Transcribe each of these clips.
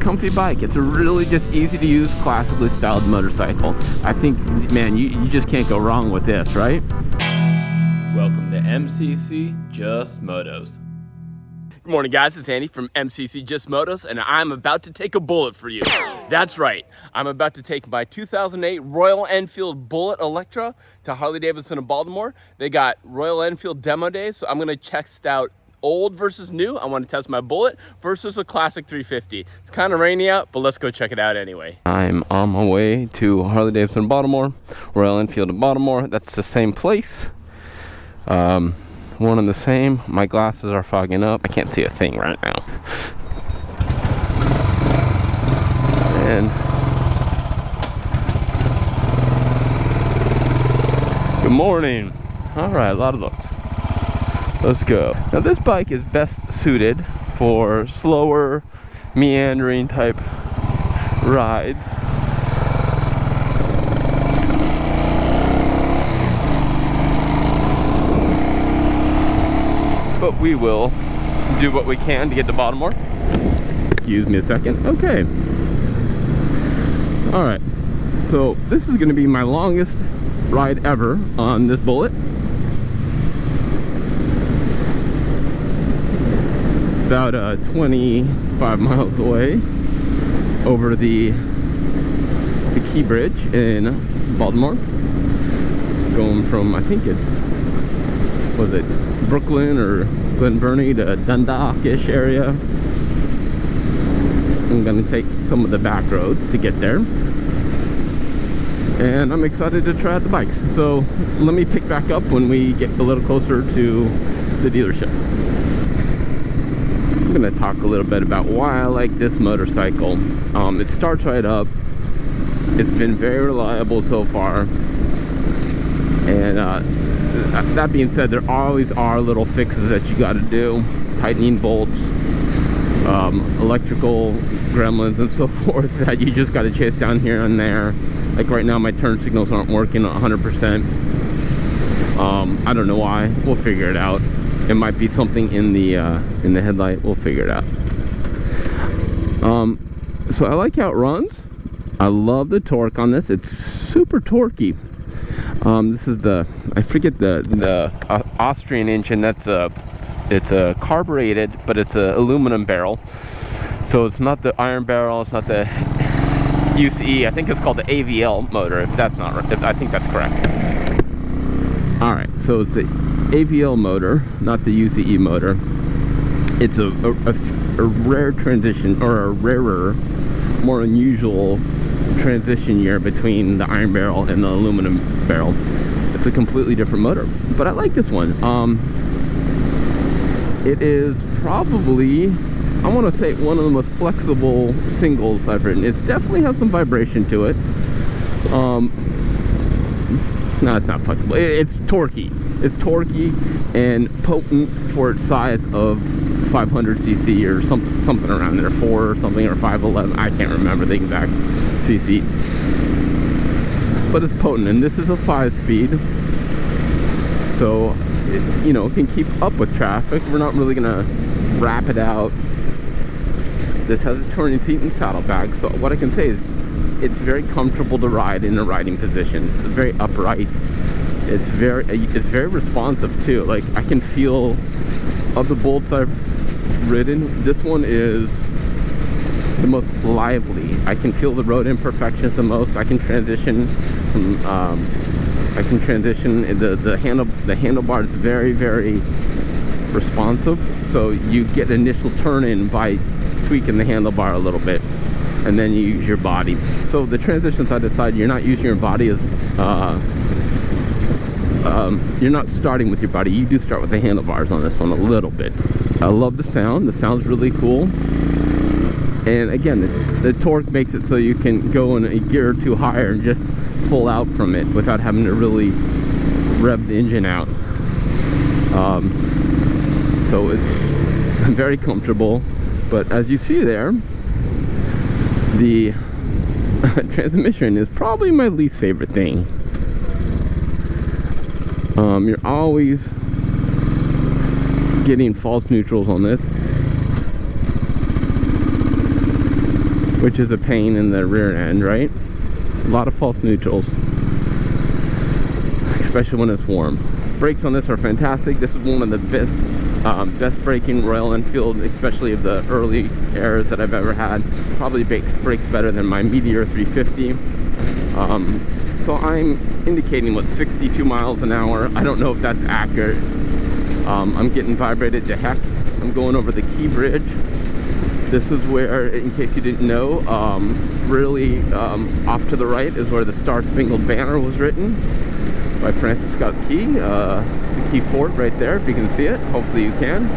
comfy bike. It's a really just easy to use, classically styled motorcycle. I think, man, you just can't go wrong with this, right? Welcome to MCC Just Motos. Good morning, guys. It's Andy from MCC Just Motos, and I'm about to take a bullet for you. That's right. I'm about to take my 2008 Royal Enfield Bullet Electra to Harley-Davidson in Baltimore. They got Royal Enfield demo days, so I'm going to test out old versus new. I want to test my Bullet versus a classic 350. It's kind of rainy out, but let's go check it out anyway. I'm on my way to Harley-Davidson in Baltimore, Royal Enfield in Baltimore. That's the same place. One and the same. My glasses are fogging up. I can't see a thing right now. And good morning. All right, a lot of looks. Let's go. Now this bike is best suited for slower, meandering type rides. But we will do what we can to get to Baltimore. Excuse me a second. Okay. All right. So this is going to be my longest ride ever on this Bullet. It's about 25 miles away over the Key Bridge in Baltimore. Going from, I think it's, was it Brooklyn or Glen Burnie to Dundalk-ish area. I'm gonna take some of the back roads to get there, and I'm excited to try out the bikes. So let me pick back up when we get a little closer to the dealership. I'm gonna talk a little bit about why I like this motorcycle. It starts right up. It's been very reliable so far, and that being said, there always are little fixes that you got to do, tightening bolts, electrical gremlins and so forth that you just got to chase down here and there. Like right now my turn signals aren't working 100%. I don't know why. We'll figure it out. It might be something in the headlight. We'll figure it out. So I like how it runs. I love the torque on this. It's super torquey. This is I forget the Austrian engine. It's a carbureted, but it's a aluminum barrel. So it's not the iron barrel. It's not the UCE. I think it's called the AVL motor. If that's not right, I think that's correct. All right. So it's the AVL motor, not the UCE motor. It's a rare transition, or a rarer, more unusual transition year between the iron barrel and the aluminum barrel. It's a completely different motor, but I like this one. It is probably, I want to say, one of the most flexible singles I've ridden. It definitely has some vibration to it. No, it's not flexible. It's torquey. It's torquey and potent for its size of 500cc or something around there, 4 or something, or 511. I can't remember the exact cc's, but it's potent, and this is a 5-speed, so it, can keep up with traffic. We're not really gonna wrap it out. This has a turning seat and saddlebag, so what I can say is it's very comfortable to ride in a riding position. It's very upright. It's very responsive too. Like, I can feel, of the Bullets I've ridden, this one is the most lively. I can feel the road imperfections the most. I can transition from, the handlebar is very, very responsive. So you get initial turn in by tweaking the handlebar a little bit, and then you use your body. So the transition side to side, you're not using your body as you're not starting with your body. You do start with the handlebars on this one a little bit. I love the sound. The sound's really cool. And again, the torque makes it so you can go in a gear or two higher and just pull out from it without having to really rev the engine out. So it's very comfortable. But as you see there, the transmission is probably my least favorite thing. You're always getting false neutrals on this. which is a pain in the rear end, right? A lot of false neutrals, especially when it's warm. Brakes on this are fantastic. This is one of the best braking Royal Enfield, especially of the early eras that I've ever had. Probably brakes better than my Meteor 350. So I'm indicating, what, 62 miles an hour. I don't know if that's accurate. I'm getting vibrated to heck. I'm going over the Key Bridge. This is where, in case you didn't know, really off to the right is where the Star Spangled Banner was written by Francis Scott Key. The Key Fort right there, if you can see it. Hopefully you can.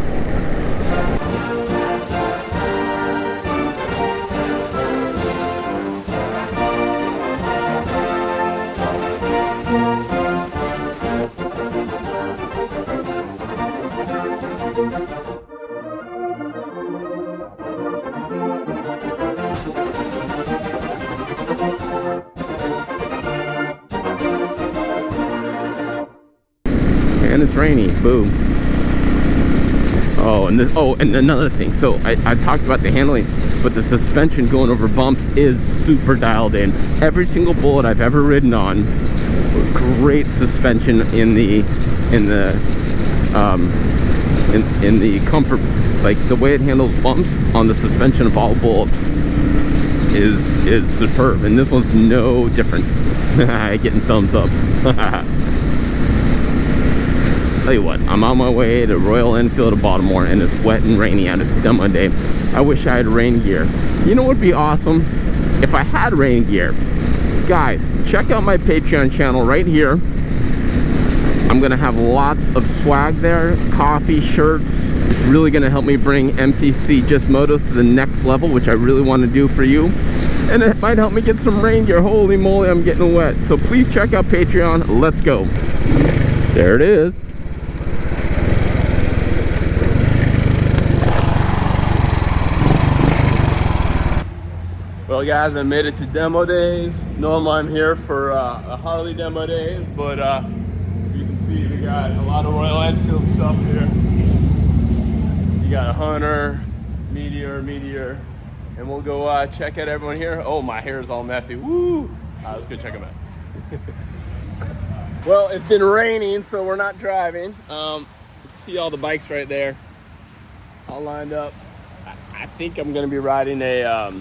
And it's rainy. Boom. Oh, and another thing. So I talked about the handling, but the suspension going over bumps is super dialed in. Every single Bullet I've ever ridden on, great suspension in the comfort, like the way it handles bumps on the suspension of all Bullets is superb, and this one's no different. Getting thumbs up. Tell you what, I'm on my way to Royal Enfield of Baltimore, and it's wet and rainy out. It's demo day. I wish I had rain gear. You know what would be awesome? If I had rain gear. Guys, check out my Patreon channel right here. I'm gonna have lots of swag there, coffee, shirts. It's really gonna help me bring MCC Just Motos to the next level, which I really want to do for you. And it might help me get some rain gear. Holy moly, I'm getting wet. So please check out Patreon. Let's go. There it is. Well guys, I made it to demo days. Normally I'm here for a Harley demo days, but you can see we got a lot of Royal Enfield stuff here. You got a Hunter, Meteor, and we'll go check out everyone here. Oh, my hair is all messy. Woo! Let's go check them out. Well, it's been raining, so we're not driving. See all the bikes right there, all lined up. I think I'm gonna be riding a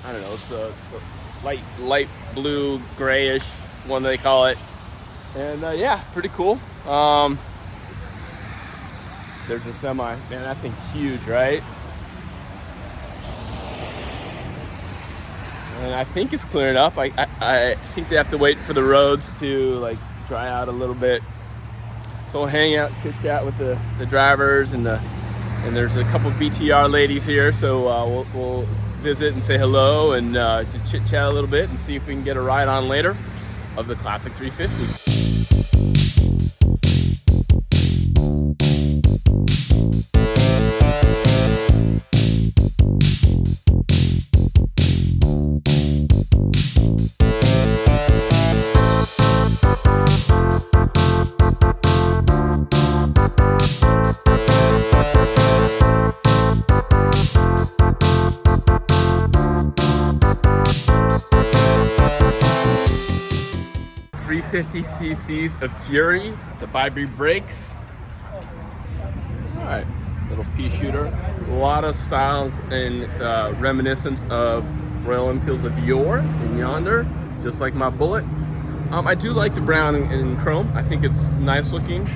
I don't know, it's a light blue, grayish one they call it. And yeah, pretty cool. There's a semi. Man, that thing's huge, right? And I think it's clearing up. I think they have to wait for the roads to like dry out a little bit. So we'll hang out, chit chat with the drivers, and there's a couple BTR ladies here, so we'll visit and say hello, and just chit chat a little bit and see if we can get a ride on later of the Classic 350. 350 cc's of Fury, the Bi-Bree brakes. Alright, little pea shooter. A lot of style and reminiscence of Royal Enfields of yore and yonder, just like my Bullet. I do like the brown and chrome. I think it's nice looking.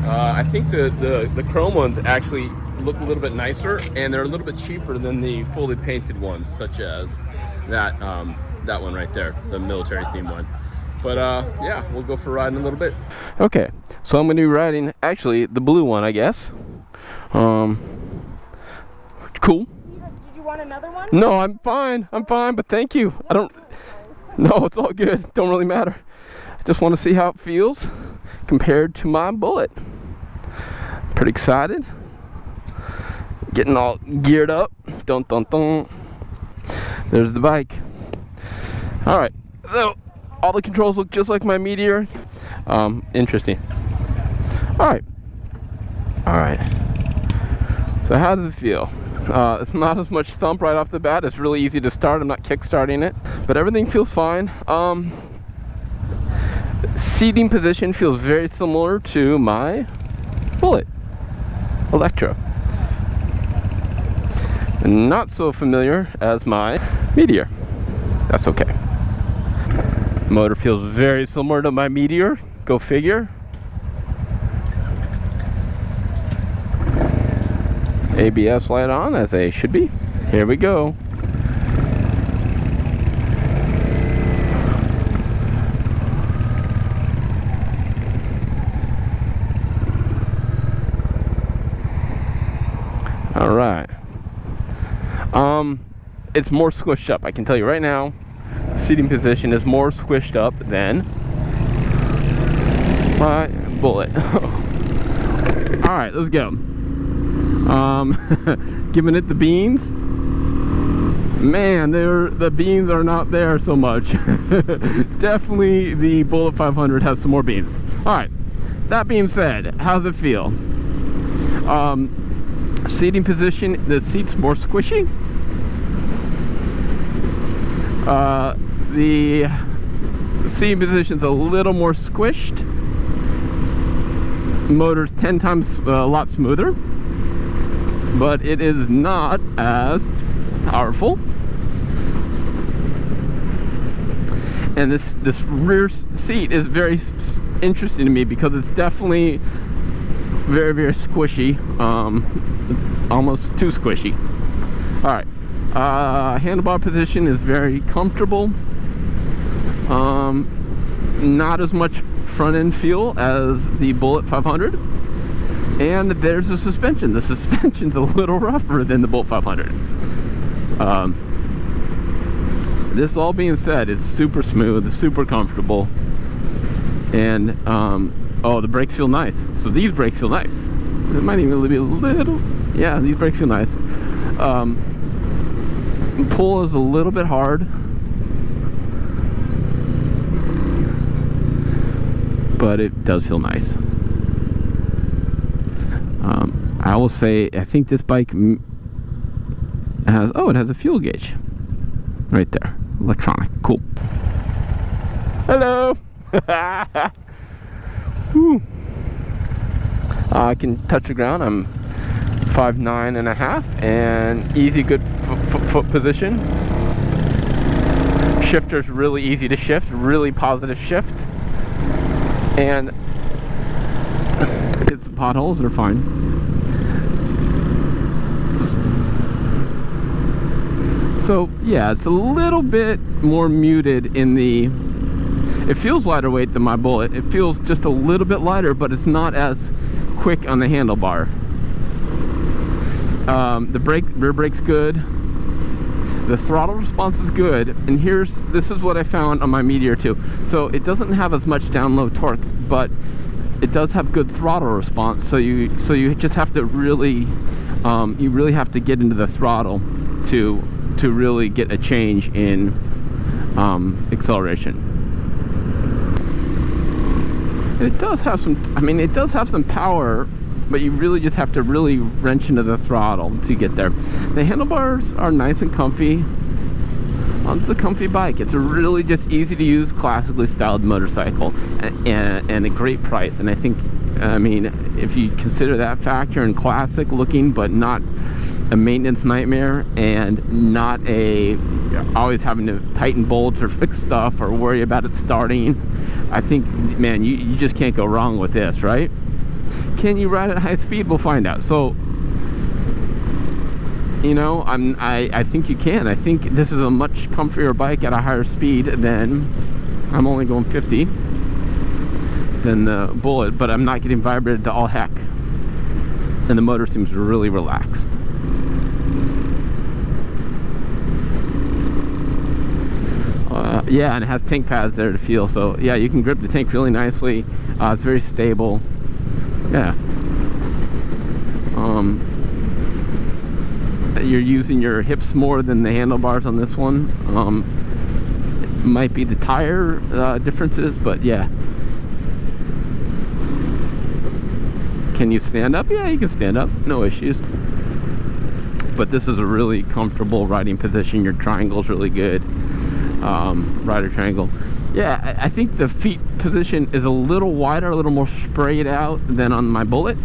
I think the chrome ones actually look a little bit nicer, and they're a little bit cheaper than the fully painted ones, such as that one right there, the military theme one. But yeah, we'll go for a ride in a little bit. Okay, so I'm gonna be riding actually the blue one, I guess. Cool. Did you want another one? No, I'm fine, but thank you. I don't, no, it's all good. Don't really matter. I just want to see how it feels compared to my Bullet. Pretty excited. Getting all geared up. Dun dun dun. There's the bike. All right, so all the controls look just like my Meteor. Interesting. All right. So how does it feel? It's not as much thump right off the bat. It's really easy to start. I'm not kick-starting it, but everything feels fine. Seating position feels very similar to my Bullet Electra. Not so familiar as my Meteor. That's okay. Motor feels very similar to my Meteor. Go figure. ABS light on, as they should be. Here we go. All right. It's more squished up. I can tell you right now, the seating position is more squished up than my Bullet. All right, let's go. Giving it the beans. Man, the beans are not there so much. Definitely the Bullet 500 has some more beans. All right. That being said, how's it feel? Seating position, the seat's more squishy. The seating position's a little more squished. Motor's 10 times a lot smoother, but it is not as powerful. And this rear seat is very interesting to me because it's definitely very, very squishy. It's almost too squishy. All right. Handlebar position is very comfortable. Not as much front end feel as the Bullet 500. And there's the suspension. The suspension's a little rougher than the Bullet 500. This all being said, it's super smooth, super comfortable. And oh, the brakes feel nice. So these brakes feel nice. It might even be a little, yeah, these brakes feel nice. Pull is a little bit hard, but it does feel nice. I will say, I think this bike has, oh, it has a fuel gauge right there, electronic. Cool. Hello. Whew. I can touch the ground. I'm 5'9.5" and easy, good foot position. Shifter's really easy to shift, really positive shift, and hit some potholes. They're fine. So yeah, it's a little bit more muted in the. It feels lighter weight than my Bullet. It feels just a little bit lighter, but it's not as quick on the handlebar. The rear brake's good. The throttle response is good. And this is what I found on my Meteor too. So it doesn't have as much down low torque, but it does have good throttle response. So you just have to really, you really have to get into the throttle to really get a change in acceleration. It does have some, I mean, it does have some power, but you really just have to really wrench into the throttle to get there. The handlebars are nice and comfy. It's a comfy bike. It's a really just easy to use, classically styled motorcycle, and a great price. And I think, I mean, if you consider that factor, and classic looking, but not a maintenance nightmare, and not a always having to tighten bolts or fix stuff or worry about it starting, I think, man, you just can't go wrong with this, right? Can you ride at high speed? We'll find out. So, you know, I think you can. I think this is a much comfier bike at a higher speed than, I'm only going 50, than the Bullet, but I'm not getting vibrated to all heck. And the motor seems really relaxed. Yeah, and it has tank pads there to feel. So yeah, you can grip the tank really nicely. It's very stable. Yeah. You're using your hips more than the handlebars on this one. Might be the tire differences, but yeah. Can you stand up? Yeah, you can stand up. No issues. but this is a really comfortable riding position. Your triangle's really good. Rider triangle. Yeah, I think the feet position is a little wider, a little more sprayed out than on my Bullet.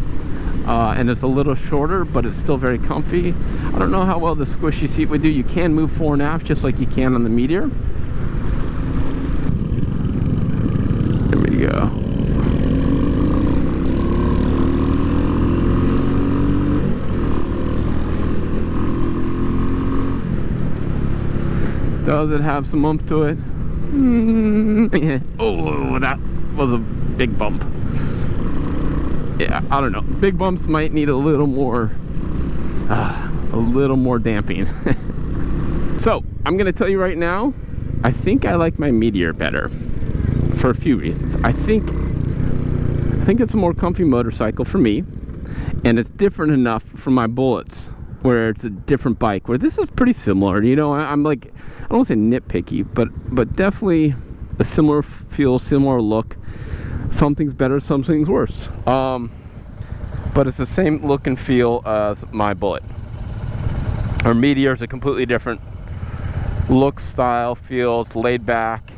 And it's a little shorter, but it's still very comfy. I don't know how well the squishy seat would do. You can move fore and aft just like you can on the Meteor. There we go. Does it have some oomph to it? Oh, that was a big bump. Yeah, I don't know. Big bumps might need a little more damping. So I'm gonna tell you right now, I think I like my Meteor better for a few reasons. I think it's a more comfy motorcycle for me, and it's different enough from my Bullets, where it's a different bike, where this is pretty similar. You know, I'm like, I don't want to say nitpicky, but definitely a similar feel, similar look. Something's better, something's worse. But it's the same look and feel as my Bullet. Our Meteor is a completely different look, style, feel. It's laid back,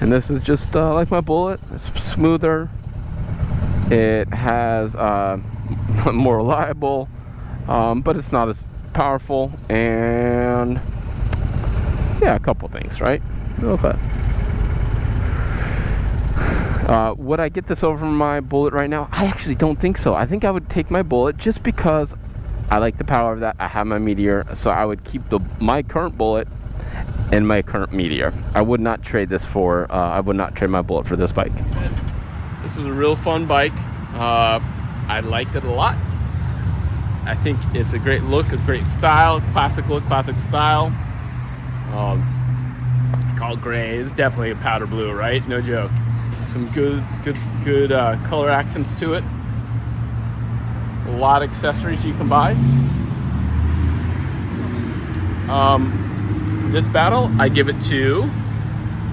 and this is just like my Bullet. It's smoother. It has more reliable, but it's not as powerful. And yeah, a couple things, right? Okay. Would I get this over my Bullet right now? I actually don't think so. I think I would take my Bullet just because I like the power of that. I have my Meteor, so I would keep my current Bullet and my current Meteor. I would not trade this for, I would not trade my Bullet for this bike. This was a real fun bike. I liked it a lot. I think it's a great look, a great style, classic look, classic style. Called gray. It's definitely a powder blue, right? No joke. Some good color accents to it. A lot of accessories you can buy. This battle, I give it to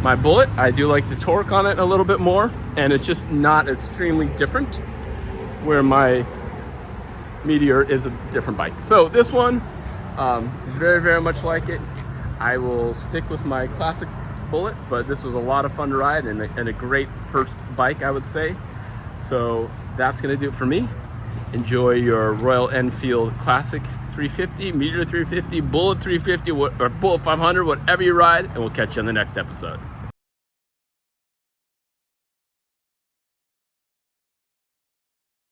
my Bullet. I do like the torque on it a little bit more, and it's just not extremely different, where my Meteor is a different bike. So this one, very, very much like it. I will stick with my classic Bullet, but this was a lot of fun to ride and a great first bike, I would say. So that's gonna do it for me. Enjoy your Royal Enfield Classic 350, Meteor 350, Bullet 350, or Bullet 500, whatever you ride, and we'll catch you on the next episode.